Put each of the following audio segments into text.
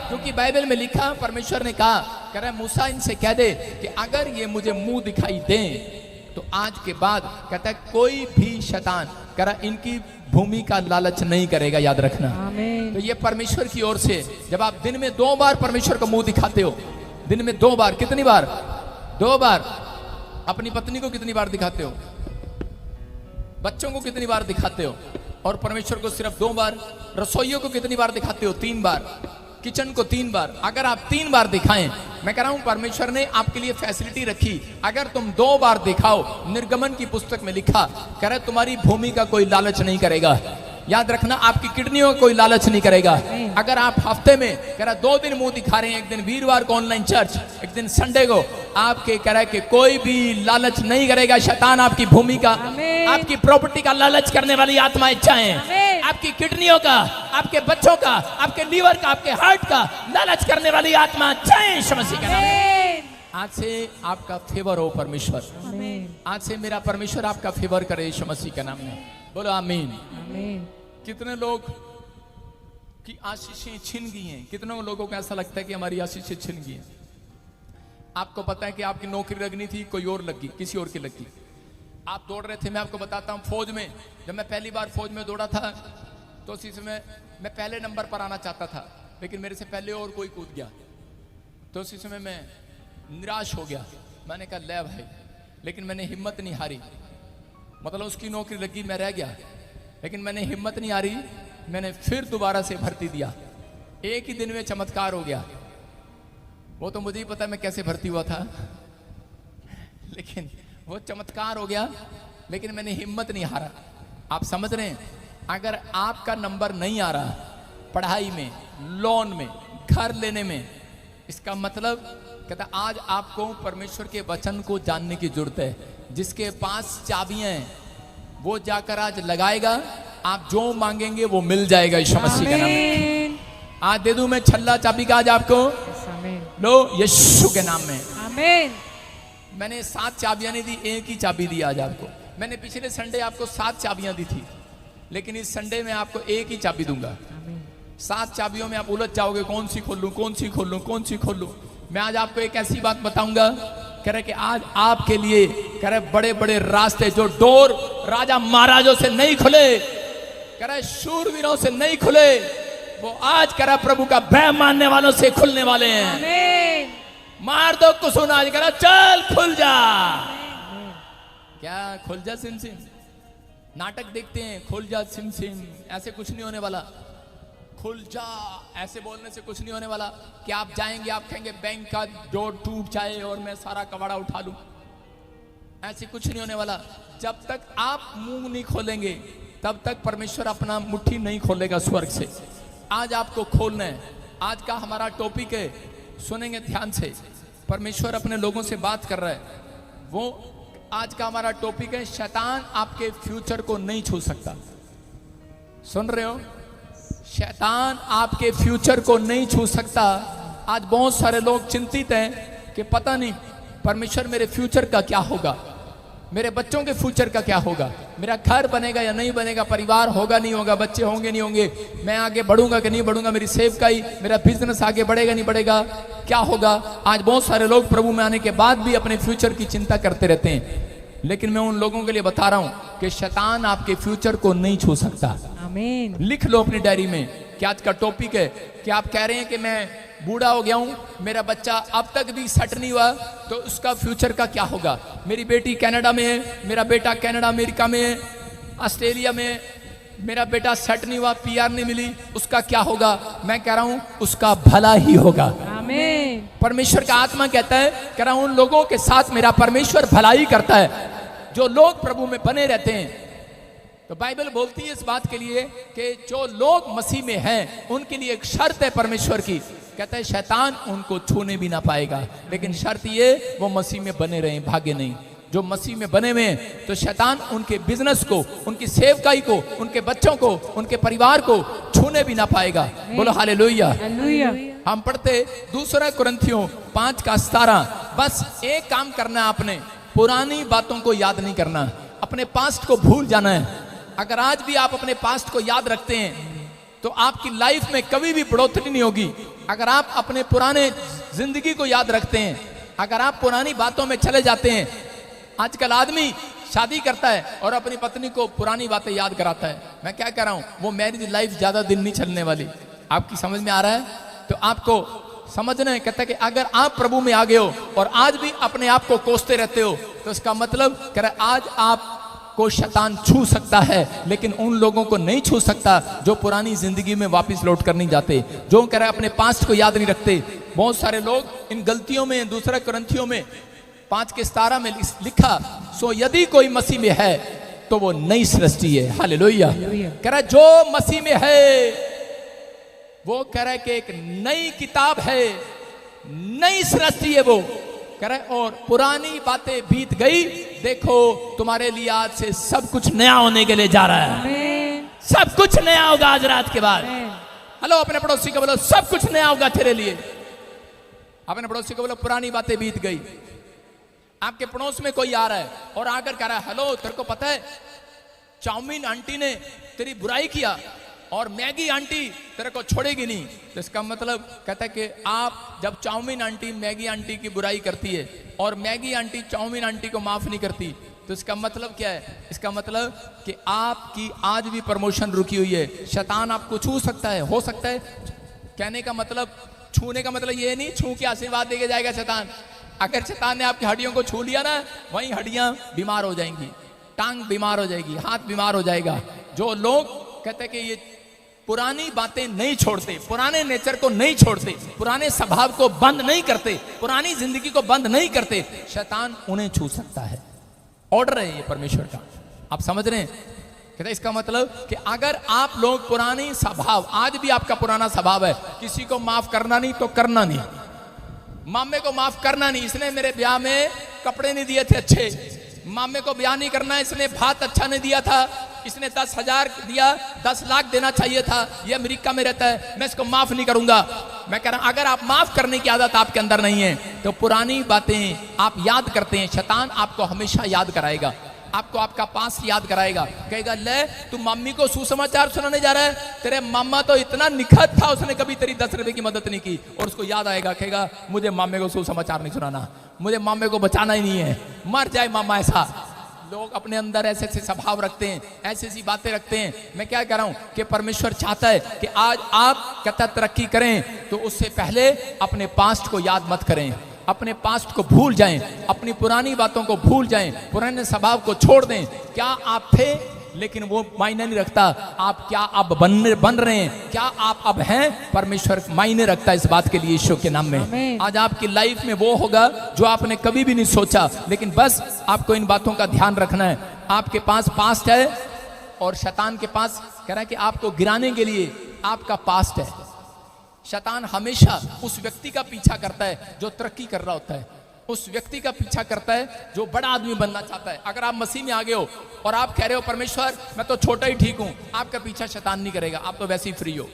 क्योंकि बाइबल में लिखा, परमेश्वर ने कहा, कह रहा है मूसा इनसे कह दे कि अगर ये मुझे मुंह दिखाई दें तो आज के बाद कहता है कोई भी शैतान कह रहा इनकी भूमि का लालच नहीं करेगा, याद रखना। तो ये परमेश्वर की ओर से, जब आप दिन में 2 बार परमेश्वर का मुंह दिखाते हो, दिन में 2 बार, कितनी बार? 2 बार। अपनी पत्नी को कितनी बार दिखाते हो? बच्चों को कितनी बार दिखाते हो? और परमेश्वर को सिर्फ 2 बार। रसोइयों को कितनी बार दिखाते हो? 3 बार। किचन को 3 बार। अगर आप 3 बार दिखाएं, मैं कह रहा हूं परमेश्वर ने आपके लिए फैसिलिटी रखी, अगर तुम 2 बार दिखाओ, निर्गमन की पुस्तक में लिखा, कह रहा तुम्हारी भूमि का कोई लालच नहीं करेगा। याद रखना, आपकी किडनियों का कोई लालच नहीं करेगा। अगर आप हफ्ते में कह रहा 2 दिन मुंह दिखा रहे हैं, एक दिन वीरवार को ऑनलाइन चर्च, एक दिन संडे को, आपके कह रहा है कि कोई भी लालच नहीं करेगा शैतान आपकी भूमि का, आपकी प्रॉपर्टी का लालच करने वाली आत्मा इच्छाएं, आपकी किडनियों का, आपके बच्चों का, आपके लीवर का, आपके हार्ट का लालच करने वाली आत्मा इच्छाएं यीशु मसीह के नाम में। आज से आपका फेवर हो परमेश्वर, आज से मेरा परमेश्वर आपका फेवर करे यीशु मसीह के नाम में। बोलो आमीन। कितने लोग की आशीषें छिन गई हैं? कितनों लोगों को ऐसा लगता है कि हमारी आशीषें छिन गई हैं? आपको पता है कि आपकी नौकरी लगनी थी, कोई और लगी, किसी और की लगी। आप दौड़ रहे थे, मैं आपको बताता हूँ, फौज में, जब मैं पहली बार फौज में दौड़ा था तो उसी समय मैं पहले नंबर पर आना चाहता था, लेकिन मेरे से पहले और कोई कूद गया, तो उसी समय मैं निराश हो गया। मैंने कहा ले भाई, लेकिन मैंने हिम्मत नहीं हारी। मतलब उसकी नौकरी लगी, मैं रह गया, लेकिन मैंने हिम्मत नहीं हारी, मैंने फिर दोबारा से भर्ती दिया। एक ही दिन में चमत्कार हो गया। वो तो मुझे ही पता है मैं कैसे भर्ती हुआ था, लेकिन वो चमत्कार हो गया, लेकिन मैंने हिम्मत नहीं हारा। आप समझ रहे हैं, अगर आपका नंबर नहीं आ रहा पढ़ाई में, लोन में, घर लेने में, इसका मतलब कहता आज आपको परमेश्वर के वचन को जानने की जरूरत है। जिसके पास चाबियां हैं वो जाकर आज लगाएगा, आप जो मांगेंगे वो मिल जाएगा यीशु मसीह के नाम में। आज दे दूं मैं छल्ला चाबी का आज आपको, लो यीशु के नाम में। आमीन। मैंने 7 चाबियां नहीं दी, एक ही चाबी दी आज आपको। मैंने पिछले संडे आपको 7 चाबियां दी थी, लेकिन इस संडे में आपको एक ही चाबी दूंगा। 7 चाबियों में आप उलझ जाओगे, कौन सी खोलूं, कौन सी खोलूं, कौन सी खोलूं। मैं आज आपको एक ऐसी बात बताऊंगा, कह रहे कि आज आपके लिए कह रहे बड़े बड़े रास्ते, जो डोर राजा महाराजों से नहीं खुले, कह रहे शूरवीरों से नहीं खुले, वो आज कह रहा प्रभु का भय मानने वालों से खुलने वाले हैं। मार दो कुसुन, आज कह रहा चल खुल जा। क्या खुल जा सिम सिम? नाटक देखते हैं, खुल जा सिम सिम, ऐसे कुछ नहीं होने वाला। खुल जा ऐसे बोलने से कुछ नहीं होने वाला कि आप जाएंगे, आप कहेंगे बैंक का डोर टूट जाए और मैं सारा कबाड़ा उठा लूं। ऐसे कुछ नहीं होने वाला। जब तक आप मुंह नहीं खोलेंगे तब तक परमेश्वर अपना मुट्ठी नहीं खोलेगा स्वर्ग से। आज आपको खोलना है। आज का हमारा टॉपिक है, सुनेंगे ध्यान से, परमेश्वर अपने लोगों से बात कर रहा है। वो आज का हमारा टॉपिक है, शैतान आपके फ्यूचर को नहीं छू सकता। सुन रहे हो? शैतान आपके फ्यूचर को नहीं छू सकता। आज बहुत सारे लोग चिंतित हैं कि पता नहीं परमेश्वर मेरे फ्यूचर का क्या होगा, मेरे बच्चों के फ्यूचर का क्या होगा, मेरा घर बनेगा या नहीं बनेगा, परिवार होगा नहीं होगा, बच्चे होंगे नहीं होंगे, मैं आगे बढ़ूंगा कि नहीं बढ़ूंगा, मेरी सेवकाई, मेरा बिजनेस आगे बढ़ेगा नहीं बढ़ेगा, क्या होगा। आज बहुत सारे लोग प्रभु में आने के बाद भी अपने फ्यूचर की चिंता करते रहते हैं, लेकिन मैं उन लोगों के लिए बता रहा हूं कि शैतान आपके फ्यूचर को नहीं छू सकता। आमीन। लिख लो अपनी डायरी में कि आज का टॉपिक है कि आप कह रहे हैं कि मैं बूढ़ा हो गया हूं, मेरा बच्चा अब तक भी सेट नहीं हुआ, तो उसका फ्यूचर का क्या होगा। मेरी बेटी कनाडा में है, मेरा बेटा कनाडा अमेरिका में है, ऑस्ट्रेलिया में, मेरा बेटा सेट नहीं हुआ, पीआर नहीं मिली, उसका क्या होगा। मैं कह रहा हूं उसका भला ही होगा। आमीन। परमेश्वर का आत्मा कहता है, कह रहा हूं उन लोगों के साथ मेरा परमेश्वर भलाई करता है जो लोग प्रभु में बने रहते हैं। तो बाइबल बोलती है इस बात के लिए कि जो लोग मसीह में हैं उनके लिए एक शर्त है परमेश्वर की, कहता है शैतान उनको छूने भी ना पाएगा, लेकिन शर्त ये वो मसीह में बने रहें, भागे नहीं। जो मसीह में बने हुए हैं तो शैतान उनके बिजनेस को, उनकी सेवकाई को, उनके बच्चों को, उनके परिवार को छूने भी ना पाएगा। बोलो हालेलुया। हम पढ़ते 2 कुरिन्थियों 5:17। बस एक काम करना है आपने, पुरानी बातों को याद नहीं करना, अपने पास्ट को भूल जाना है। अगर आज भी आप अपने पास्ट को याद रखते हैं तो आपकी लाइफ में कभी भी बढ़ोतरी नहीं होगी, अगर आप अपने पुराने जिंदगी को याद रखते हैं, अगर आप पुरानी बातों में चले जाते हैं, आजकल आदमी शादी करता है और अपनी पत्नी को पुरानी बातें याद कराता है। मैं क्या कह रहा हूं, वो मैरिज लाइफ ज्यादा दिन नहीं चलने वाली। आपकी समझ में आ रहा है? तो आपको समझना है, कहता है कि अगर आप प्रभु में आ गए हो और आज भी अपने आप को कोसते रहते हो, तो इसका मतलब कह रहा है आज आप को शैतान छू सकता है, लेकिन उन लोगों को नहीं छू सकता जो पुरानी जिंदगी में वापस लौट कर नहीं जाते, जो कह रहा है अपने पास्ट को याद नहीं रखते। बहुत सारे लोग इन गलतियों में, दूसरा ग्रंथियों में 5:17 में लिखा, सो यदि कोई मसीह में है तो वो नई सृष्टि है। हालेलुया। कह रहा है जो मसीह में है वो कह रहा है कि एक नई किताब है, नई सृष्टि है वो, कह रहा है और पुरानी बातें बीत गई, देखो तुम्हारे लिए आज से सब कुछ नया होने के लिए जा रहा है। सब कुछ नया होगा आज रात के बाद। हेलो, अपने पड़ोसी को बोलो सब कुछ नया होगा तेरे लिए। अपने पड़ोसी को बोलो पुरानी बातें बीत गई। आपके पड़ोस में कोई आ रहा है और आकर कह रहा है, हेलो तेरे को पता है चाउमीन आंटी ने तेरी बुराई किया और मैगी आंटी तेरे को छोड़ेगी नहीं। तो इसका मतलब कहता है कि आप जब चाउमीन आंटी मैगी आंटी की बुराई करती है और मैगी आंटी चाउमीन आंटी को माफ नहीं करती, तो इसका मतलब क्या है? इसका मतलब कि आपकी आज भी प्रमोशन रुकी हुई है। शैतान आपको छू सकता है, हो सकता है। कहने का मतलब, छूने का मतलब ये नहीं छू के आशीर्वाद देके जाएगा शैतान। अगर शैतान ने आपकी हड्डियों को छू लिया ना, वहीं हड्डियां बीमार हो जाएंगी, टांग बीमार हो जाएगी, हाथ बीमार हो जाएगा। जो लोग कहते हैं कि ये पुरानी बातें नहीं छोड़ते, पुराने नेचर को नहीं छोड़ते, पुराने स्वभाव को बंद नहीं करते, पुरानी जिंदगी को बंद नहीं करते, शैतान उन्हें छू सकता है। ऑर्डर है ये परमेश्वर का, आप समझ रहे हैं? कहते इसका मतलब कि अगर आप लोग पुरानी स्वभाव, आज भी आपका पुराना स्वभाव है, किसी को माफ करना नहीं तो करना नहीं, मामे को माफ करना नहीं, इसने मेरे ब्याह में कपड़े नहीं दिए थे अच्छे, मामे को ब्याह नहीं करना, इसने भात अच्छा नहीं दिया था, इसने 10,000 दिया, 10 लाख देना चाहिए था, ये अमेरिका में रहता है, मैं इसको माफ नहीं करूंगा। मैं कह रहा हूं अगर आप माफ करने की आदत आपके अंदर नहीं है तो पुरानी बातें आप याद करते हैं, शैतान आपको हमेशा याद कराएगा, आपको आपका पास याद कराएगा, कहेगा ले तू मम्मी को सुसमाचार सुनाने जा रहा है, तेरे मामा तो इतना निखत था, उसने कभी तेरी 10 रुपए की मदद नहीं की, और उसको याद आएगा, कहेगा मुझे मामे को सुसमाचार नहीं सुनाना, मुझे मामे को बचाना ही नहीं है, मर जाए मामा। ऐसा लोग अपने अंदर ऐसे ऐसे स्वभाव रखते हैं, ऐसी ऐसी बातें रखते हैं। मैं क्या कह रहा हूं कि परमेश्वर चाहता है कि आज आप कहता तरक्की करें तो उससे पहले अपने पास्ट को याद मत करें, अपने पास्ट को भूल जाएं, अपनी पुरानी बातों को भूल जाएं, पुराने स्वभाव को छोड़ दें। क्या आप थे लेकिन वो मायने नहीं रखता, आप क्या अब बन रहे हैं, क्या आप अब हैं, परमेश्वर मायने रखता है इस बात के लिए यीशु के नाम में। आज आपकी लाइफ में वो होगा जो आपने कभी भी नहीं सोचा, लेकिन बस आपको इन बातों का ध्यान रखना है। आपके पास पास्ट है और शैतान के पास कह रहा है कि आपको गिराने के लिए आपका पास्ट है। शैतान हमेशा उस व्यक्ति का पीछा करता है जो तरक्की कर रहा होता है, उस व्यक्ति का पीछा करता है जो बड़ा आदमी बनना चाहता है। अगर आप मसीह में आ गए हो और आप कह रहे हो परमेश्वर मैं तो छोटा ही ठीक हूं, आपका पीछा शैतान नहीं करेगा, आप तो वैसे ही फ्री हो।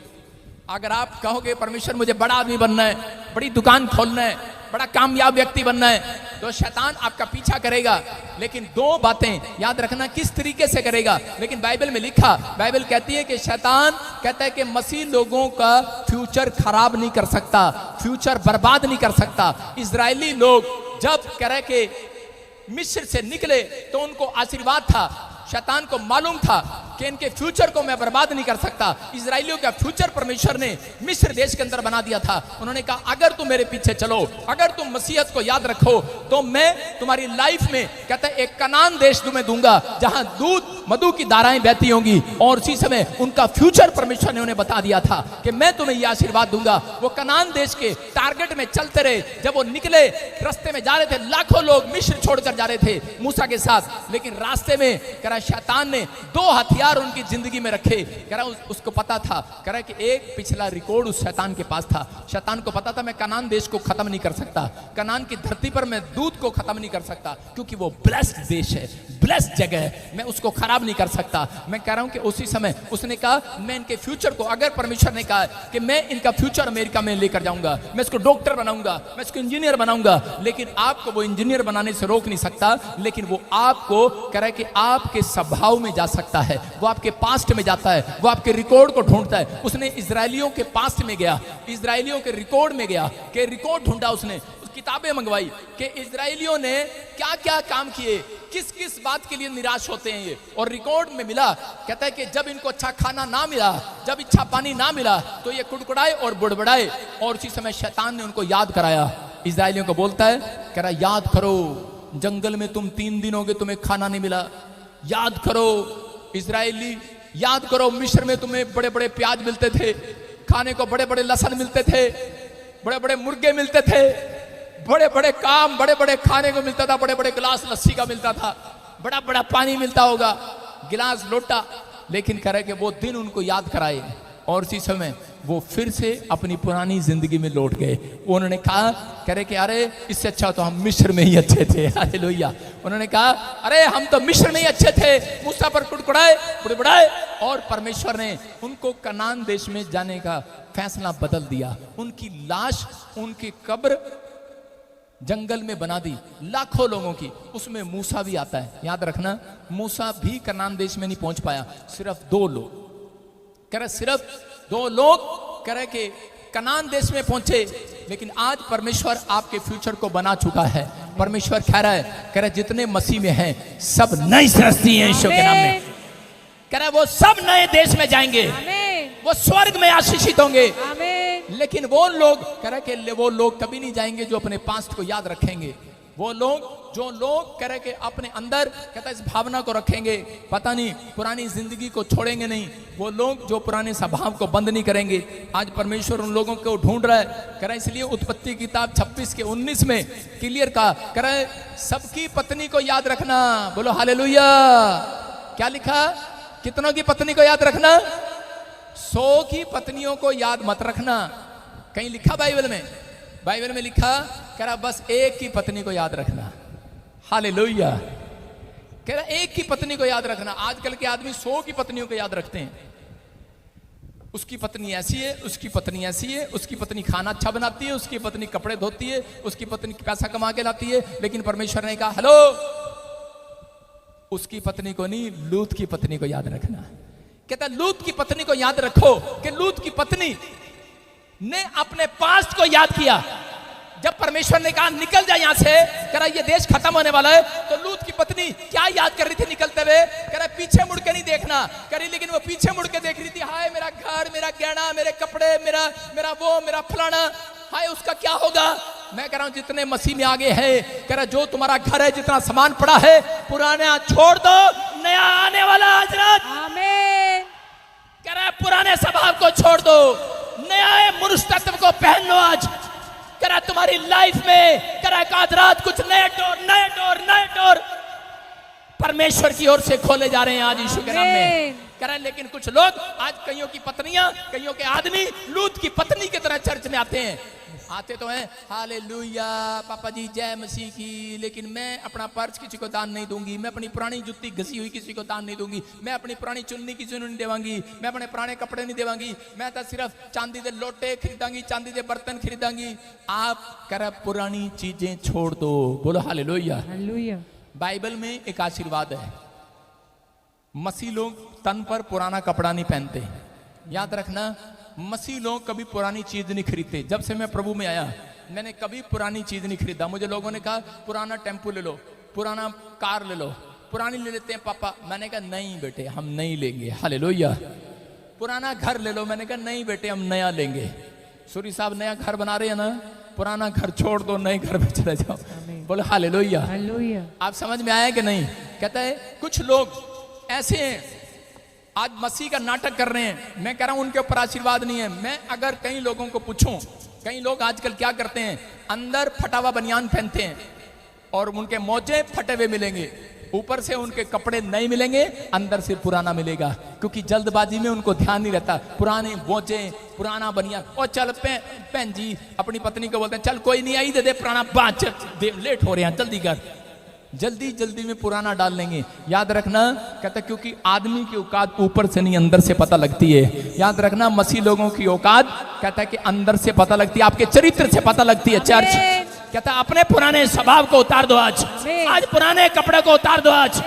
अगर आप कहोगे परमेश्वर मुझे बड़ा आदमी बनना है, बड़ी दुकान खोलना है, बड़ा कामयाब व्यक्ति बनना है, तो शैतान आपका पीछा करेगा। लेकिन दो बातें याद रखना, किस तरीके से करेगा। लेकिन बाइबल में लिखा, बाइबल कहती है कि शैतान कहता है कि मसीह लोगों का फ्यूचर खराब नहीं कर सकता, फ्यूचर बर्बाद नहीं कर सकता। इजरायली लोग जब कह रहे कि मिस्र से निकले तो उनको आशीर्वाद था, शैतान को मालूम था कि इनके फ्यूचर को मैं बर्बाद नहीं कर सकता। इजराइलियों का फ्यूचर परमेश्वर ने मिस्र देश के अंदर बना दिया था। उन्होंने कहा अगर तुम मेरे पीछे चलो, अगर तुम मसीहत को याद रखो, तो मैं तुम्हारी लाइफ में कहता है एक कनान देश तुम्हें दूंगा जहां दूध मधु की धाराएं बहती होंगी। और उसी समय उनका फ्यूचर परमेश्वर ने उन्हें बता दिया था कि मैं तुम्हें यह आशीर्वाद दूंगा। वो कनान देश के टारगेट में चलते रहे। जब वो निकले, रास्ते में जा रहे थे, लाखों लोग मिस्र छोड़कर जा रहे थे मूसा के साथ, लेकिन रास्ते में कह रहा शैतान ने 2 हथियार उनकी जिंदगी में रखे। कह रहा उसको पता था, कह रहा कि एक पिछला रिकॉर्ड उस शैतान के पास था। शैतान को पता था मैं कनान देश को खत्म नहीं कर सकता, कनान की धरती पर मैं दूध को खत्म नहीं कर सकता, क्योंकि वो ब्लेस्ड देश है, ब्लेस्ड जगह है, मैं उसको खराब नहीं कर सकता। मैं कह रहा हूं कि उसी समय उसने कहा मैं इनके फ्यूचर को, अगर परमेश्वर ने कहा कि मैं इनका फ्यूचर अमेरिका में लेकर जाऊंगा, मैं इसको डॉक्टर बनाऊंगा, मैं इसको इंजीनियर बनाऊंगा, लेकिन आपको वो इंजीनियर बनाने से रोक नहीं सकता, लेकिन वो आपको कह रहा है कि आपके स्वभाव में जा सकता है, वो आपके पास्ट में जाता है, वो आपके रिकॉर्ड को ढूंढता है। उसने इजरायलियों के पास्ट में गया, इजरायलियों के रिकॉर्ड में गया, कि रिकॉर्ड ढूंढा उसने, किताबें मंगवाई कि इजरायलियों ने क्या क्या काम किए, किस किस बात के लिए निराश होते हैं ये, और रिकॉर्ड में मिला। कहता है कि जब इनको अच्छा खाना ना मिला, जब अच्छा पानी ना मिला, तो ये कुड़कुड़ाए और बुड़बुड़ाए, और उसी समय शैतान ने उनको याद कराया। इजरायलियों को बोलता है, कह रहा याद करो जंगल में तुम 3 दिन हो गए, तुम्हें खाना नहीं मिला, याद करो इजरायली, याद करो मिस्र में तुम्हें बड़े बड़े प्याज मिलते थे, खाने को बड़े बड़े लहसुन मिलते थे, बड़े बड़े मुर्गे मिलते थे, बड़े बड़े काम, बड़े बड़े खाने को मिलता था, बड़े बड़े गिलास लस्सी का मिलता था, बड़ा बड़ा पानी मिलता होगा, गिलास लोटा। लेकिन कह रहे कि वो दिन उनको याद कराए, और इसी समय वो फिर से अपनी पुरानी जिंदगी में लौट गए। उन्होंने कहा, कह रहे कि अरे इससे अच्छा तो हम मिस्र में ही अच्छे थे। हालेलुया। उन्होंने कहा अरे हम तो मिस्र में ही अच्छे थे, मूसा पर कुड़कुड़ाए बुड़बुड़ाए, और परमेश्वर ने उनको कनान देश में जाने का फैसला बदल दिया। उनकी लाश, उनकी कब्र जंगल में बना दी, लाखों लोगों की। उसमें मूसा भी आता है, याद रखना, मूसा भी कनान देश में नहीं पहुंच पाया, सिर्फ 2 लोग, कह रहे सिर्फ 2 लोग कह रहे कि कनान देश में पहुंचे। लेकिन आज परमेश्वर आपके फ्यूचर को बना चुका है। परमेश्वर कह रहा है, कह रहा जितने मसीह में हैं सब नई सृष्टि हैं यीशु के नाम में। कह रहा वो सब नए देश में जाएंगे, वो स्वर्ग में आशीषित होंगे। लेकिन वो लोग कह रहे कि वो लोग कभी नहीं जाएंगे जो अपने पास्ट को याद रखेंगे। वो लोग, जो लोग कह रहे कि अपने अंदर कहता है इस भावना को रखेंगे, पता नहीं पुरानी जिंदगी को छोड़ेंगे नहीं, वो लोग जो पुराने स्वभाव को बंद नहीं करेंगे। आज परमेश्वर उन लोगों को ढूंढ रहा है। कह रहा है इसलिए उत्पत्ति किताब 26:19 में क्लियर का कह रहा है सबकी पत्नी को याद रखना। बोलो हालेलुया। क्या लिखा? कितनों की पत्नी को याद रखना? 100 की पत्नियों को याद मत रखना। कहीं लिखा बाइबल में? बाइबल में लिखा कह रहा बस एक की पत्नी को याद रखना। हालेलुया। कह रहा एक की पत्नी को याद रखना। आजकल के आदमी 100 की पत्नियों को याद रखते हैं। उसकी पत्नी ऐसी है, उसकी पत्नी ऐसी है, उसकी पत्नी खाना अच्छा बनाती है, उसकी पत्नी कपड़े धोती है, उसकी पत्नी पैसा कमा के लाती है। लेकिन परमेश्वर ने कहा हेलो, उसकी पत्नी को नहीं, लूत की पत्नी को याद रखना। कहता लूत की पत्नी को याद रखो कि लूत की पत्नी ने अपने पास्ट को याद किया। जब परमेश्वर ने कहा निकल जा यहां से, कह रहा ये देश खत्म होने वाला है, तो लूत की पत्नी क्या याद कर रही थी निकलते हुए? कह रहा पीछे मुड़ के नहीं देखना करी, लेकिन वो पीछे मुड़ के देख रही थी, हाय मेरा घर, मेरा गहना, मेरे कपड़े, मेरा फलाना, हाय उसका क्या होगा। मैं कह रहा हूं जितने मसीह में आगे है, कह रहा जो तुम्हारा घर है, जितना सामान पड़ा है, पुराना छोड़ दो, नया आने वाला हजरत। आमीन। कह रहा पुराने स्वभाव को छोड़ दो, नया मनुष्य तत्व को पहन लो। आज कह रहा तुम्हारी लाइफ में कह रहा आज रात कुछ नए डोर परमेश्वर की ओर से खोले जा रहे हैं आज यीशु के नाम में। कह रहा लेकिन कुछ लोग आज, कईयों की पत्नियां, कईयों के आदमी लूत की पत्नी की तरह चर्च में आते हैं। आते तो हैं हालेलुया पापा जी जय मसीह की, लेकिन मैं अपना पर्स किसी को दान नहीं दूंगी, मैं अपनी पुरानी जुत्ती घसी हुई किसी को दान नहीं दूंगी, मैं अपनी पुरानी चुन्नी किसी को नहीं देवांगी, मैं अपने पुराने कपड़े नहीं देवांगी, मैं तो सिर्फ चांदी के लोटे खरीदांगी, चांदी के बर्तन खरीदांगी। आप कर पुरानी चीजें छोड़ दो। बोलो हालेलुया। बाइबल में एक आशीर्वाद है, मसीह लोग तन पर पुराना कपड़ा नहीं पहनते। याद रखना, मसीह लोग कभी पुरानी चीज नहीं खरीदते। जब से मैं प्रभु में आया, मैंने कभी पुरानी चीज नहीं खरीदा। मुझे लोगों ने कहा पुराना टेम्पो ले लो, पुराना कार ले लो, पुरानी ले लेते हैं पापा। मैंने कहा नहीं बेटे हम नहीं लेंगे। हालेलुया। पुराना घर ले लो, मैंने कहा नहीं बेटे हम नया लेंगे। सूरी साहब नया घर बना रहे हैं ना, पुराना घर छोड़ दो, नए घर में चले जाओ। बोलो हालेलुया। आप समझ में आया कि नहीं? कहता है कुछ लोग ऐसे हैं आज मसीह का नाटक कर रहे हैं। मैं कह रहा हूं उनके ऊपर आशीर्वाद नहीं है। मैं अगर कई लोगों को पूछूं, कई लोग आजकल क्या करते हैं, अंदर फटा हुआ बनियान पहनते हैं और उनके मोजे फटे हुए मिलेंगे, ऊपर से उनके कपड़े नए मिलेंगे, अंदर से पुराना मिलेगा, क्योंकि जल्दबाजी में उनको ध्यान नहीं रहता। पुराने मोजे, पुराना बनियान, और चल बहन जी अपनी पत्नी को बोलते हैं चल कोई नहीं आई दे दे पुराना, बात लेट हो रहे हैं जल्दी कर, जल्दी में पुराना डाल लेंगे। याद रखना, कहता क्योंकि आदमी की औकात ऊपर से नहीं अंदर से पता लगती है। याद रखना मसीह लोगों की औकात कहता है कि अंदर से पता लगती है, आपके चरित्र से पता लगती है। चर्च कहता अपने पुराने स्वभाव को उतार दो आज पुराने कपड़े को उतार दो आज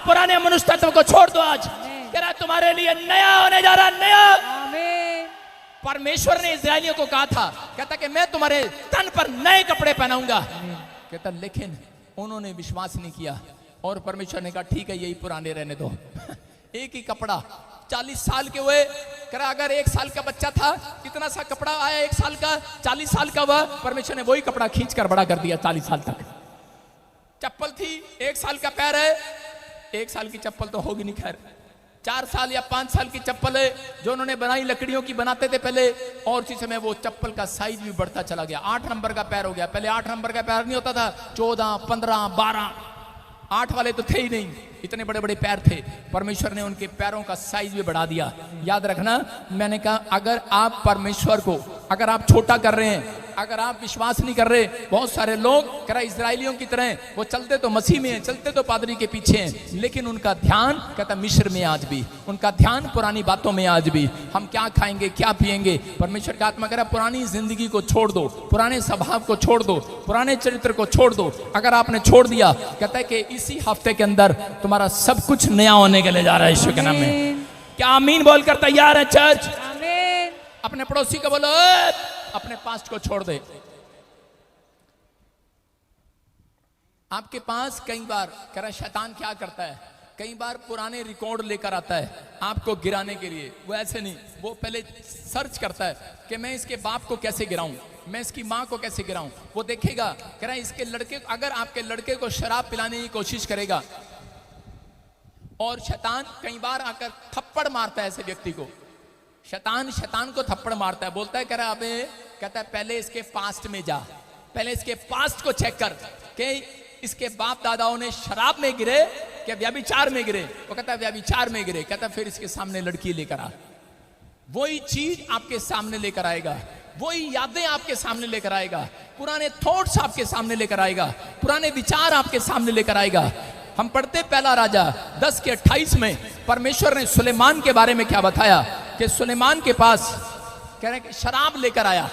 पुराने मनुष्य तत्व को छोड़ दो आज कह रहा तुम्हारे लिए नया होने जा रहा, नया। आमीन। परमेश्वर ने इजरायलियों को कहा था, कहता कि मैं तुम्हारे तन पर नए कपड़े पहनाऊंगा। कहता लेकिन उन्होंने विश्वास नहीं किया और परमेश्वर ने कहा ठीक है यही पुराने रहने दो। एक ही कपड़ा 40 साल के हुए, कह रहा अगर 1 साल का बच्चा था कितना सा कपड़ा आया, 1 साल का, 40 साल का हुआ, परमेश्वर ने वही कपड़ा खींच कर बड़ा कर दिया 40 साल तक। चप्पल थी 1 साल का पैर है, 1 साल की चप्पल तो होगी नहीं, खैर 4 साल या 5 साल की चप्पल है जो उन्होंने बनाई, लकड़ियों की बनाते थे पहले, और उसी समय वो चप्पल का साइज भी बढ़ता चला गया। 8 नंबर का पैर हो गया, पहले 8 नंबर का पैर नहीं होता था, 14, 15, 12, 8 वाले तो थे ही नहीं, इतने बड़े बड़े पैर थे। परमेश्वर ने उनके पैरों का साइज भी बढ़ा दिया। याद रखना, मैंने कहा अगर आप परमेश्वर को अगर आप छोटा कर रहे हैं, अगर आप विश्वास नहीं कर रहे, बहुत सारे लोग कह रहा इजरायलियों की तरह वो चलते तो मसीह में हैं, चलते तो पादरी के पीछे हैं, लेकिन उनका ध्यान कहता मिस्र में आज भी, उनका ध्यान पुरानी बातों में आज भी। हम क्या खाएंगे, क्या पिएंगे, परमेश्वर का आत्मा कह रहा पुरानी जिंदगी को छोड़ दो, पुराने स्वभाव को छोड़ दो, पुराने चरित्र को छोड़ दो। अगर आपने छोड़ दिया, कहता है कि इसी हफ्ते के अंदर तुम्हारा सब कुछ नया होने के लिए जा रहा है यीशु के नाम में। क्या आमीन बोलकर तैयार है चर्च? आमीन। अपने पड़ोसी को बोलो अपने पास्ट को छोड़ दे। आपके पास कई बार कह रहा शैतान क्या करता है, कई बार पुराने रिकॉर्ड लेकर आता है आपको गिराने के लिए। वो ऐसे नहीं, वो पहले सर्च करता है कि मैं इसके बाप को कैसे गिराऊं, मैं इसकी माँ को कैसे गिराऊं। वो देखेगा, कह रहा है इसके लड़के, अगर आपके लड़के को शराब पिलाने की कोशिश करेगा, और शैतान कई बार आकर थप्पड़ मारता है ऐसे व्यक्ति को, शैतान को थप्पड़ मारता है, बोलता है कह रहा अबे, कहता है पहले इसके पास्ट में जा, पहले इसके पास्ट को चेक कर कि इसके बाप दादाओं ने शराब में गिरे कि व्यभिचार में गिरे। वो कहता है व्यभिचार में गिरे, कहता है फिर इसके सामने लड़की लेकर आ। वही चीज आपके सामने लेकर आएगा, वही यादें आपके सामने लेकर आएगा, पुराने थॉट्स आपके सामने लेकर आएगा, पुराने विचार आपके सामने लेकर आएगा। हम पढ़ते पहला राजा 10 के 28 में परमेश्वर ने सुलेमान के बारे में क्या बताया कि सुलेमान के पास कह रहे कि शराब लेकर आया,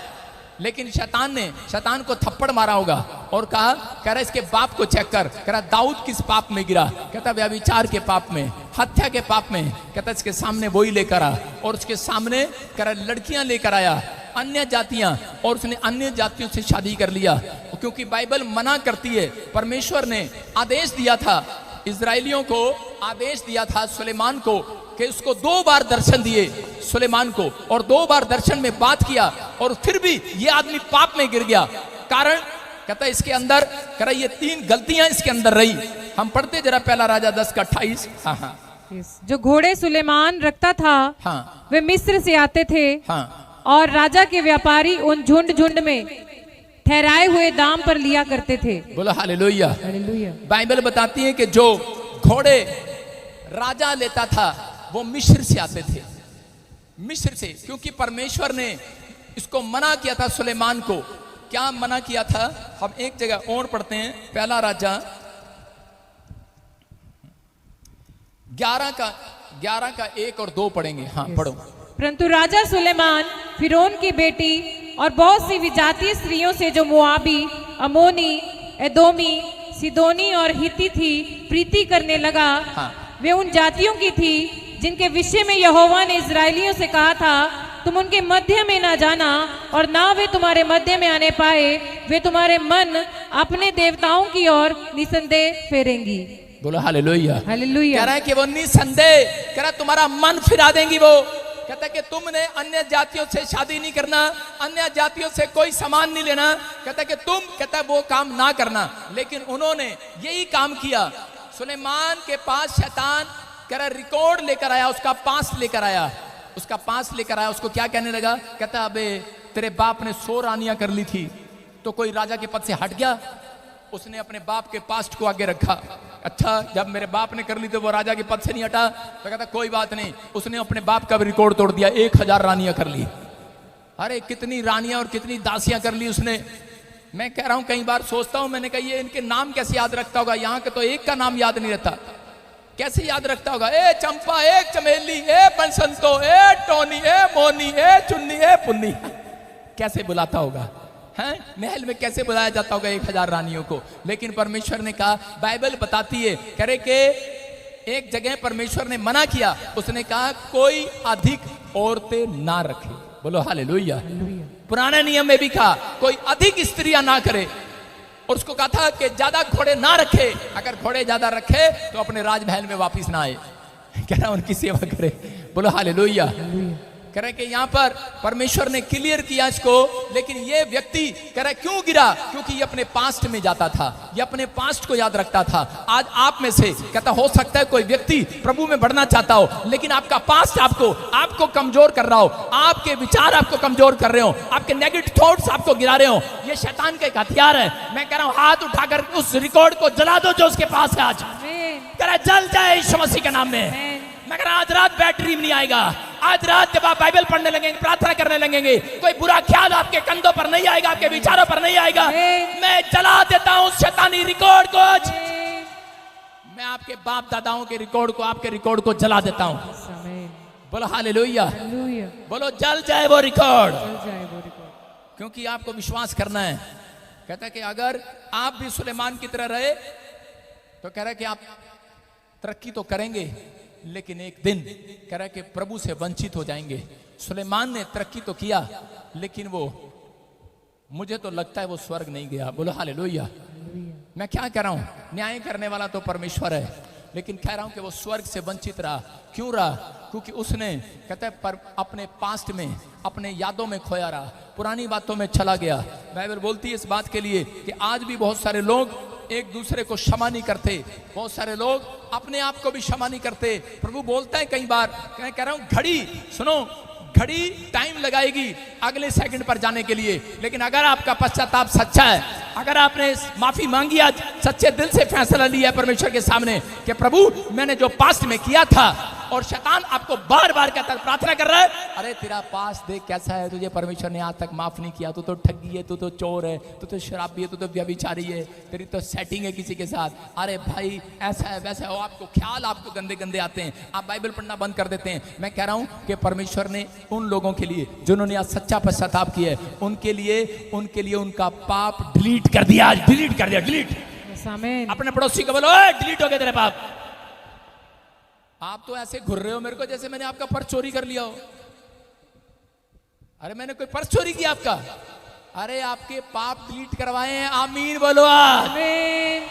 लेकिन शैतान को थप्पड़ मारा होगा और कहा, कह रहा इसके बाप को चेक कर, कह रहा दाऊद किस पाप में गिरा, कहता व्यभिचार के पाप में, हत्या के पाप में। कहता इसके सामने वही लेकर आ, और उसके सामने कह रहा लड़कियां लेकर आया, अन्य जातियां, और उसने अन्य जातियों से शादी कर लिया, क्योंकि बाइबल मना करती है। परमेश्वर ने आदेश दिया था इजरायलियों को, आदेश दिया था सुलेमान को कि उसको 2 बार दर्शन दिए सुलेमान को, और 2 बार दर्शन में बात किया, और फिर भी ये आदमी पाप में गिर गया। कारण कहता है इसके अंदर, कह रहा ये 3 गलतियां इसके अंदर रही। हम पढ़ते जरा पहला राजा 10 का 28। हाँ हाँ, जो घोड़े सुलेमान रखता था, हाँ, वे मिस्र से आते थे, हाँ, और राजा के व्यापारी उन झुंड में ठहराए हुए दाम पर लिया करते थे। बोलो हालेलुया। हालेलुया। बाइबल बताती है कि जो घोड़े राजा लेता था वो मिस्र से आते थे, मिस्र से, क्योंकि परमेश्वर ने इसको मना किया था सुलेमान को। क्या मना किया था? हम एक जगह और पढ़ते हैं, पहला राजा 11 का 1 और 2 पढ़ेंगे। हाँ पढ़ो। परंतु राजा सुलेमान फिरौन की बेटी और बहुत सी विजातीय स्त्रियों से जो मोआबी, अमोनी, एदोमी, सिदोनी और हित्ती थी प्रीति करने लगा। हाँ। वे उन जातियों की थी जिनके विषय में यहोवा ने इजरायलियों से कहा था, तुम उनके मध्य में ना जाना और ना वे तुम्हारे मध्य में आने पाए, वे तुम्हारे मन अपने देवताओं की ओर निसंदेह फेरेंगी। बोलो हालेलुया। हालेलुया। कह रहा है कि वो निसंदेह, कह रहा तुम्हारा मन फिरा देंगी वो। कहता है कि तुमने अन्य जातियों से शादी नहीं करना, अन्य जातियों से कोई सामान नहीं लेना। कहता है कि तुम, कहता है वो काम ना करना, लेकिन उन्होंने यही काम किया। सुलेमान के पास शैतान कह रहा रिकॉर्ड लेकर आया, उसका पास लेकर आया, उसका पास लेकर आया। उसको क्या कहने लगा? कहता अबे तेरे बाप ने 100 रानियां कर ली थी तो कोई राजा के पद से हट गया? उसने अपने बाप के पास्ट को आगे रखा। अच्छा, जब मेरे बाप ने कर ली तो वो राजा के पद से नहीं हटा, तो कहता कोई बात नहीं। उसने अपने बाप का भी रिकॉर्ड तोड़ दिया, 1000 रानियां कर ली। अरे कितनी रानियां और कितनी दासियां कर ली उसने। मैं कह रहा हूं, कई बार सोचता हूं, मैंने कहा ये इनके नाम कैसे याद रखता होगा? यहाँ के तो एक का नाम याद नहीं रहता, कैसे याद रखता होगा? ए चंपा, ए चमेली, ए बसंतो, ए टोनी, ए मोनी, ए चुन्नी, ए पुन्नी, कैसे बुलाता होगा? हैं? महल में कैसे बुलाया जाता होगा 1000 रानियों को? लेकिन परमेश्वर ने कहा, बाइबल बताती है, कह रहे कि एक जगह परमेश्वर ने मना किया, उसने कहा कोई अधिक औरतें ना रखे। बोलो हालेलुया। पुराने नियम में भी कहा कोई अधिक स्त्रियां ना करे, और उसको कहा था कि ज्यादा घोड़े ना रखे, अगर घोड़े ज्यादा रखे तो अपने राजमहल में वापस ना आए, कह रहा उनकी सेवा करे। बोलो हालेलुया। कह रहे कि यहाँ पर परमेश्वर ने क्लियर किया इसको, लेकिन ये व्यक्ति कह रहा क्यों गिरा, क्योंकि ये अपने पास्ट में जाता था, ये अपने पास्ट को याद रखता था। आज आप में से कहता हो सकता है कोई व्यक्ति प्रभु में बढ़ना चाहता हो, लेकिन आपका पास्ट आपको कमजोर कर रहा हो, आपके विचार आपको कमजोर कर रहे हो, आपके नेगेटिव थॉट्स आपको गिरा रहे हो। ये शैतान का एक हथियार है। मैं कह रहा हूं हाथ उठाकर उस रिकॉर्ड को जला दो जो उसके पास है। आज कह रहा जल जाए यीशु मसीह के नाम में। मैं कह रहा आज रात बैटरी में नहीं आएगा। आज रात जब आप बाइबल पढ़ने लगेंगे, प्रार्थना करने लगेंगे, कोई बुरा ख्याल आपके कंधों पर नहीं आएगा, आपके विचारों पर नहीं आएगा। मैं जला देता हूं शैतानी रिकॉर्ड को। मैं आपके बाप दादाओं के रिकॉर्ड को, आपके रिकॉर्ड को जला देता हूं। बोलो हालेलुया। बोलो जल जाए वो रिकॉर्ड, क्योंकि आपको विश्वास करना है। कहता है कि अगर आप भी सुलेमान की तरह रहे तो कह रहा है कि आप तरक्की तो करेंगे, लेकिन एक दिन कह रहा है कि प्रभु से वंचित हो जाएंगे। सुलेमान ने तरक्की तो किया, लेकिन वो मुझे तो लगता है वो स्वर्ग नहीं गया। बोलो हालेलुया। मैं क्या कह रहा हूं, न्याय करने वाला तो परमेश्वर है, लेकिन कह रहा हूं कि वो स्वर्ग से वंचित रहा। क्यों रहा? क्योंकि उसने कहता है पर अपने पास्ट में, अपने यादों में खोया रहा, पुरानी बातों में चला गया। बाइबल बोलती है इस बात के लिए कि आज भी बहुत सारे लोग एक दूसरे को क्षमा नहीं करते, बहुत सारे लोग अपने आप को भी क्षमा नहीं करते। प्रभु बोलता है कई बार, कह रहा हूं घड़ी सुनो, घड़ी टाइम लगाएगी अगले सेकंड पर जाने के लिए, लेकिन अगर आपका पश्चाताप सच्चा है, अगर आपने माफी मांगी, आज सच्चे दिल से फैसला लिया है परमेश्वर के सामने कि प्रभु मैंने जो पास्ट में किया था, और शैतान आपको बार बार कहता प्रार्थना कर रहा है, अरे तेरा पास्ट देख कैसा है, तुझे परमेश्वर ने आज तक माफ नहीं किया, तू तो ठगी है, तू तो चोर है, तू तो शराबी है, तू तो व्यभिचारी है, तेरी तो सेटिंग है किसी के साथ, अरे भाई ऐसा है वैसा है। आपको ख्याल आपको गंदे गंदे आते हैं, आप बाइबल पढ़ना बंद कर देते हैं। मैं कह रहा हूं कि परमेश्वर ने उन लोगों के लिए जिन्होंने आज सच्चा पश्चाताप किया है, उनके लिए उनका पाप डिलीट कर दिया। आज डिलीट कर दिया, डिलीट। अपने पड़ोसी को बोलो डिलीट हो गए तेरे पाप। आप तो ऐसे घुर रहे हो मेरे को जैसे मैंने आपका पर्स चोरी कर लिया हो। अरे मैंने कोई पर्स चोरी किया आपका? अरे आपके पाप डिलीट करवाए हैं। आमीन बोलो, आमीन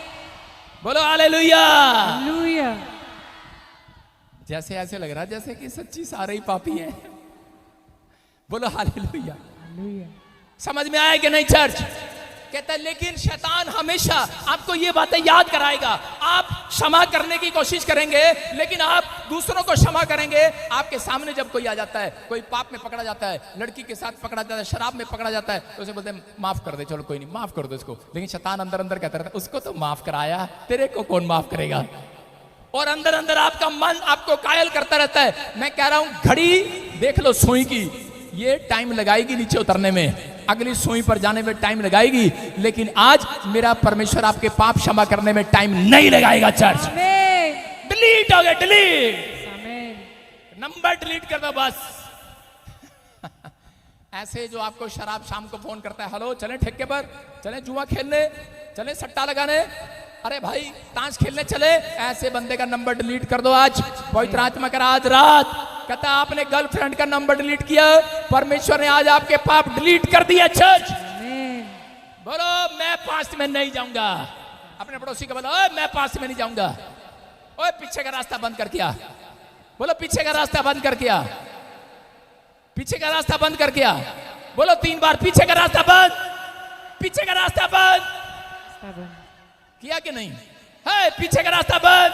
बोलो, हालेलुया। जैसे ऐसे लग रहा है जैसे कि सच्ची सारे ही पापी हैं। बोलो हालेलुया। समझ में आया कि नहीं चर्च? कहता है लेकिन शैतान हमेशा आपको ये बातें याद कराएगा। आप क्षमा करने की कोशिश करेंगे, लेकिन आप दूसरों को क्षमा करेंगे। आपके सामने जब कोई आ जाता है, कोई पाप में पकड़ा जाता है, लड़की के साथ पकड़ा जाता है, शराब में पकड़ा जाता है, तो उसे बोलते हैं माफ कर दे, चलो कोई नहीं, माफ कर दो इसको। लेकिन शैतान अंदर अंदर कहता रहता है उसको तो माफ कराया, तेरे को कौन माफ करेगा? और अंदर अंदर आपका मन आपको कायल करता रहता है। मैं कह रहा हूं घड़ी देख लो सुई की, ये टाइम लगाएगी नीचे उतरने में, अगली सुई पर जाने में टाइम लगाएगी, लेकिन आज मेरा परमेश्वर आपके पाप क्षमा करने में टाइम नहीं लगाएगा। चर्च डिलीट हो गया, डिलीट, नंबर डिलीट कर दो बस। ऐसे जो आपको शराब शाम को फोन करता है, हेलो चलें ठेके पर, चलें जुआ खेलने, चलें सट्टा लगाने, अरे भाई ताश खेलने चले, ऐसे बंदे का नंबर डिलीट कर दो। आज पवित्र आत्मा कर आज रात कहता आपने गर्लफ्रेंड का नंबर डिलीट किया, परमेश्वर ने आज आपके पाप डिलीट कर दिया। चर्च बोलो मैं पास्ट में नहीं जाऊंगा। अपने पड़ोसी को बोलो मैं पास्ट में नहीं जाऊंगा। ओए पीछे का रास्ता बंद कर किया, बोलो पीछे का रास्ता बंद कर किया, पीछे का रास्ता बंद कर किया, बोलो 3 बार पीछे का रास्ता बंद, पीछे का रास्ता बंद किया कि नहीं? है पीछे का रास्ता बंद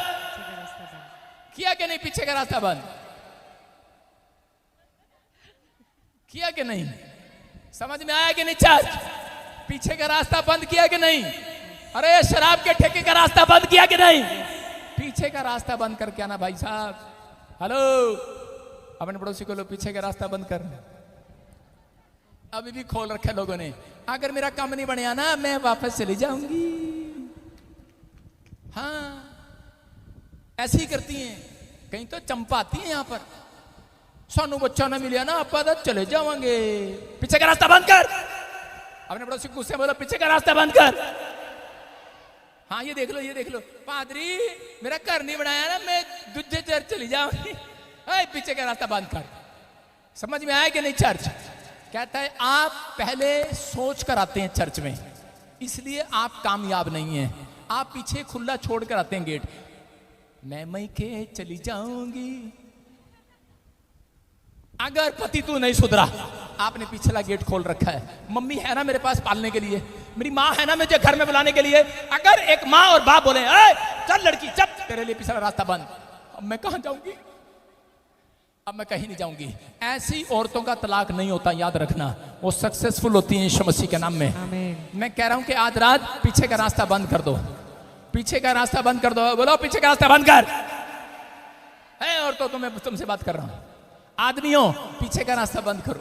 किया कि नहीं? पीछे का रास्ता बंद किया कि नहीं? समझ में आया कि नहीं? चर्च पीछे का रास्ता बंद किया कि नहीं? अरे शराब के ठेके का रास्ता बंद किया कि नहीं? पीछे का रास्ता बंद करके आना भाई साहब। हेलो अपने पड़ोसी को लो पीछे का रास्ता बंद कर। अभी भी खोल रखा लोगों ने, अगर मेरा काम नहीं बने ना मैं वापस चली जाऊंगी। हाँ ऐसी ही करती हैं, कहीं तो चंपाती हैं यहाँ पर, सानू बच्चा ना मिलिया ना आप चले जावांगे। पीछे का रास्ता बंद कर। अपने पड़ोसी को गुस्से बोलो पीछे का रास्ता बंद कर। हाँ ये देख लो, ये देख लो, पादरी मेरा घर नहीं बनाया ना, मैं दूसरे चर्च चली जाऊंगी, पीछे का रास्ता बंद कर। समझ में आया कि नहीं? चर्च कहता है आप पहले सोच कर आते हैं चर्च में, इसलिए आप कामयाब नहीं हैं। आप पीछे खुला छोड़ कर आते हैं गेट, मैं मैके चली जाऊंगी। अगर पति तू नहीं सुधरा, आपने पिछला गेट खोल रखा है। मम्मी है ना मेरे पास पालने के लिए, मेरी माँ है ना मुझे घर में बुलाने के लिए। अगर एक माँ और बाप बोले चल लड़की चल, तेरे लिए पिछला रास्ता बंद, अब मैं कहां जाऊंगी? अब मैं कहीं नहीं जाऊंगी। ऐसी औरतों का तलाक नहीं होता, याद रखना। वो सक्सेसफुल होती हैं यीशु मसीह के नाम में। आमीन। मैं कह रहा हूं कि आज रात पीछे का रास्ता बंद कर दो, पीछे का रास्ता बंद कर दो। बोलो पीछे का रास्ता बंद कर। है औरतों तो मैं तुमसे बात कर रहा हूं। आदमियों पीछे का रास्ता बंद करो।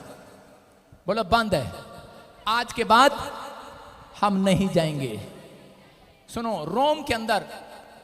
बोलो बंद है, आज के बाद हम नहीं जाएंगे। सुनो, रोम के अंदर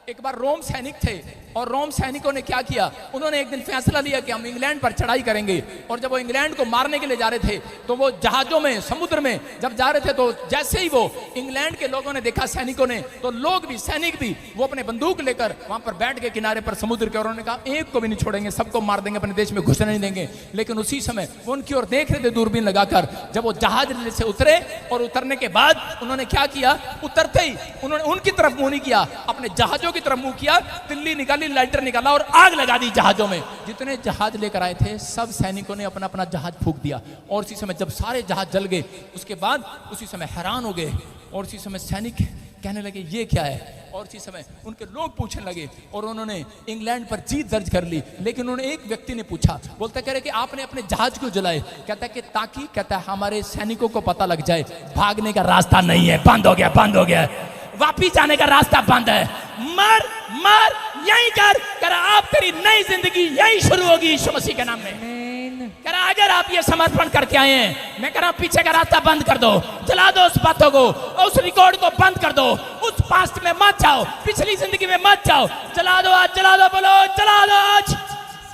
एक बार रोम सैनिक थे और रोम सैनिकों ने क्या किया, उन्होंने एक दिन फैसला लिया कि हम इंग्लैंड पर चढ़ाई करेंगे। और जब वो इंग्लैंड को मारने के लिए जा रहे थे तो वो जहाजों में समुद्र में जब जा रहे थे तो जैसे ही वो इंग्लैंड के लोगों ने देखा सैनिकों ने, तो लोग भी सैनिक भी वो अपने बंदूक लेकर वहां पर बैठ के किनारे पर समुद्र के, और उन्होंने कहा एक को भी नहीं छोड़ेंगे, सबको मार देंगे, अपने देश में घुसने नहीं देंगे। लेकिन उसी समय वो उनकी ओर देख रहे थे दूरबीन लगाकर। जब वो जहाज से उतरे और उतरने के बाद उन्होंने क्या किया, उतरते ही उन्होंने उनकी तरफ मुंह नहीं किया, अपने जहाजों की तरफ मुंह किया, तिल्ली निकाली, लाइटर निकाला और आग लगा दी जहाजों में। जितने जहाज लेकर आए थे सब सैनिकों ने अपना अपना जहाज फूंक दिया। और उसी समय जब सारे जहाज जल गए, उसके बाद उसी समय हैरान हो गए। और उसी समय सैनिक कहने लगे ये क्या है। और इसी समय उनके लोग पूछने लगे और उन्होंने इंग्लैंड पर जीत दर्ज कर ली। लेकिन उन्होंने एक व्यक्ति ने पूछा, बोलता कह रहे कि आपने अपने जहाज क्यों जलाए? कहता है कि ताकि, कहता है हमारे सैनिकों को पता लग जाए भागने का रास्ता नहीं है, बंद हो गया, बंद हो गया, वापिस जाने का रास्ता बंद है। मर मर यही कर आप तेरी नई जिंदगी यही शुरू होगी यीशु मसीह के नाम में। कर अगर आप ये समर्पण करके आए हैं, मैं कह रहा हूं पीछे का रास्ता बंद कर दो, जला दो उस बातों को, उस रिकॉर्ड को बंद कर दो, उस पास्ट में मत जाओ, पिछली जिंदगी में मत जाओ, जला दो आज, जला दो, बोलो जला दो आज,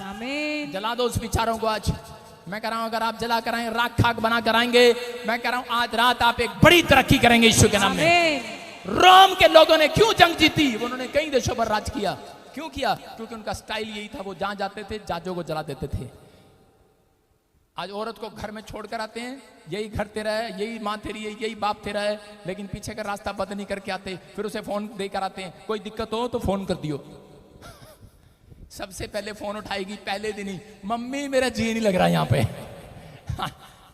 आमीन। जला दो उस विचारों को आज। मैं कह रहा हूं अगर आप जला कराएं, राख खाक बना कराएंगे, मैं कह रहा हूं आज रात आप एक बड़ी तरक्की करेंगे यीशु के नाम में। रोम के लोगों ने क्यों जंग जीती? उन्होंने कई देशों पर राज किया। क्यों किया? क्योंकि उनका स्टाइल यही था, वो जहां जाते थे जहाजों को जला देते थे। आज औरत को घर में छोड़कर आते हैं, यही घर तेरा है, यही माँ तेरी है, यही बाप तेरा है, लेकिन पीछे का रास्ता बंद नहीं करके आते। फिर उसे फोन देकर आते हैं, कोई दिक्कत हो तो फोन कर दियो। सबसे पहले फोन उठाएगी पहले दिन ही, मम्मी मेरा जी नहीं लग रहा यहाँ पे।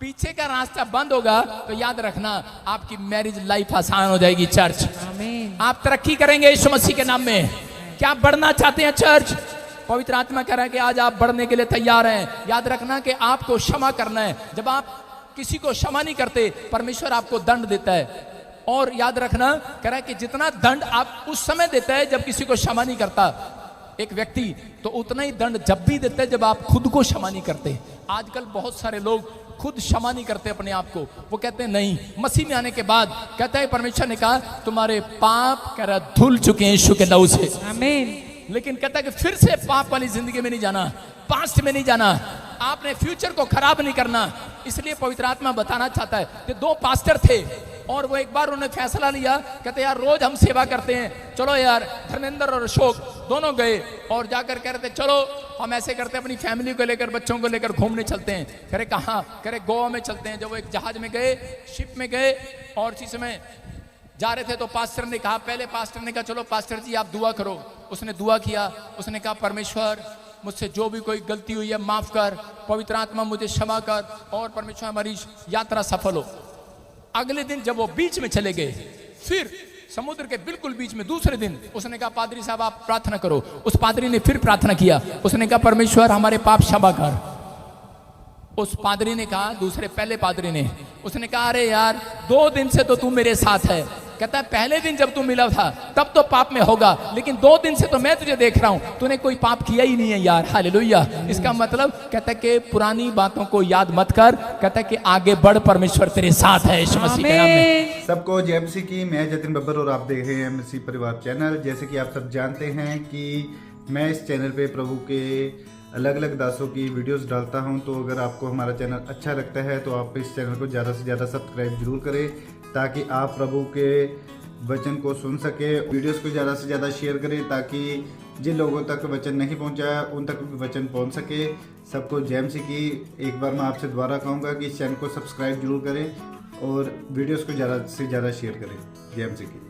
पीछे का रास्ता बंद होगा तो याद रखना आपकी मैरिज लाइफ आसान हो जाएगी। चर्च आमीन। आप तरक्की करेंगे यीशु मसीह के नाम में। क्या बढ़ना चाहते हैं चर्च? पवित्र आत्मा कह रहा है कि आज आप बढ़ने के लिए तैयार हैं। याद रखना कि आपको क्षमा करना है। जब आप किसी को क्षमा नहीं करते, परमेश्वर आपको दंड देता है। और याद रखना कह रहा है कि जितना दंड आप उस समय देता है जब किसी को क्षमा नहीं करता एक व्यक्ति, तो उतना ही दंड जब भी देता है जब आप खुद को क्षमा नहीं करते। आजकल बहुत सारे लोग खुद क्षमा नहीं करते अपने आप को। वो कहते हैं नहीं, मसीह में आने के बाद कहता है परमेश्वर ने कहा तुम्हारे पाप कह रहा धुल चुके हैं यीशु के लहू से, आमीन। लेकिन कहता है कि फिर से पाप वाली जिंदगी में नहीं जाना, पास्ट में नहीं जाना, आपने फ्यूचर को खराब नहीं करना। इसलिए पवित्र आत्मा बताना चाहता है कि दो पास्टर थे और वो एक बार उन्होंने फैसला लिया, कहते यार रोज हम सेवा करते हैं, चलो यार धर्मेंद्र और अशोक दोनों गए और जाकर कह रहे थे चलो हम ऐसे करते हैं अपनी फैमिली को लेकर बच्चों को लेकर घूमने चलते हैं। कह रहे कहाँ? कह रहे गोवा में चलते हैं। जब वो एक जहाज में गए, शिप में गए और इसी समय जा रहे थे तो पास्टर ने कहा, पहले पास्टर ने कहा चलो पास्टर जी आप दुआ करो। उसने दुआ किया, उसने कहा परमेश्वर मुझसे जो भी कोई गलती हुई है माफ कर, पवित्र आत्मा मुझे क्षमा कर और परमेश्वर हमारी यात्रा सफल हो। अगले दिन जब वो बीच में चले गए, फिर समुद्र के बिल्कुल बीच में दूसरे दिन उसने कहा पादरी साहब आप प्रार्थना करो। उस पादरी ने फिर प्रार्थना किया, उसने कहा परमेश्वर हमारे पाप क्षमा कर। उस पादरी ने कहा, दूसरे पहले पादरी ने, उसने कहा अरे यार 2 दिन से तो तू मेरे साथ है। कहता है पहले दिन जब तू मिला था तब तो पाप में होगा, लेकिन 2 दिन से तो मैं तुझे देख रहा हूं, तूने कोई पाप किया ही नहीं है यार। हालेलुया। इसका मतलब कहता है कि पुरानी बातों को याद मत कर, कहता है कि आगे बढ़, परमेश्वर तेरे साथ है यीशु मसीह के नाम में। सबको जय मसीह की। मैं जतिन बब्बर और आप देख रहे हैं मसीह परिवार चैनल। जैसे कि आप सब जानते हैं कि मैं इस चैनल पे प्रभु के अलग अलग दासों की वीडियोस डालता हूं, तो अगर आपको हमारा चैनल अच्छा लगता है तो आप इस चैनल को ज़्यादा से ज़्यादा सब्सक्राइब जरूर करें ताकि आप प्रभु के वचन को सुन सके। वीडियोस को ज़्यादा से ज़्यादा शेयर करें ताकि जिन लोगों तक वचन नहीं पहुंचा उन तक भी वचन पहुंच सके। सबको जय मसीह की। एक बार मैं आपसे दोबारा कहूँगा कि इस चैनल को सब्सक्राइब जरूर करें और वीडियोस को ज़्यादा से ज़्यादा शेयर करें। जय मसीह की।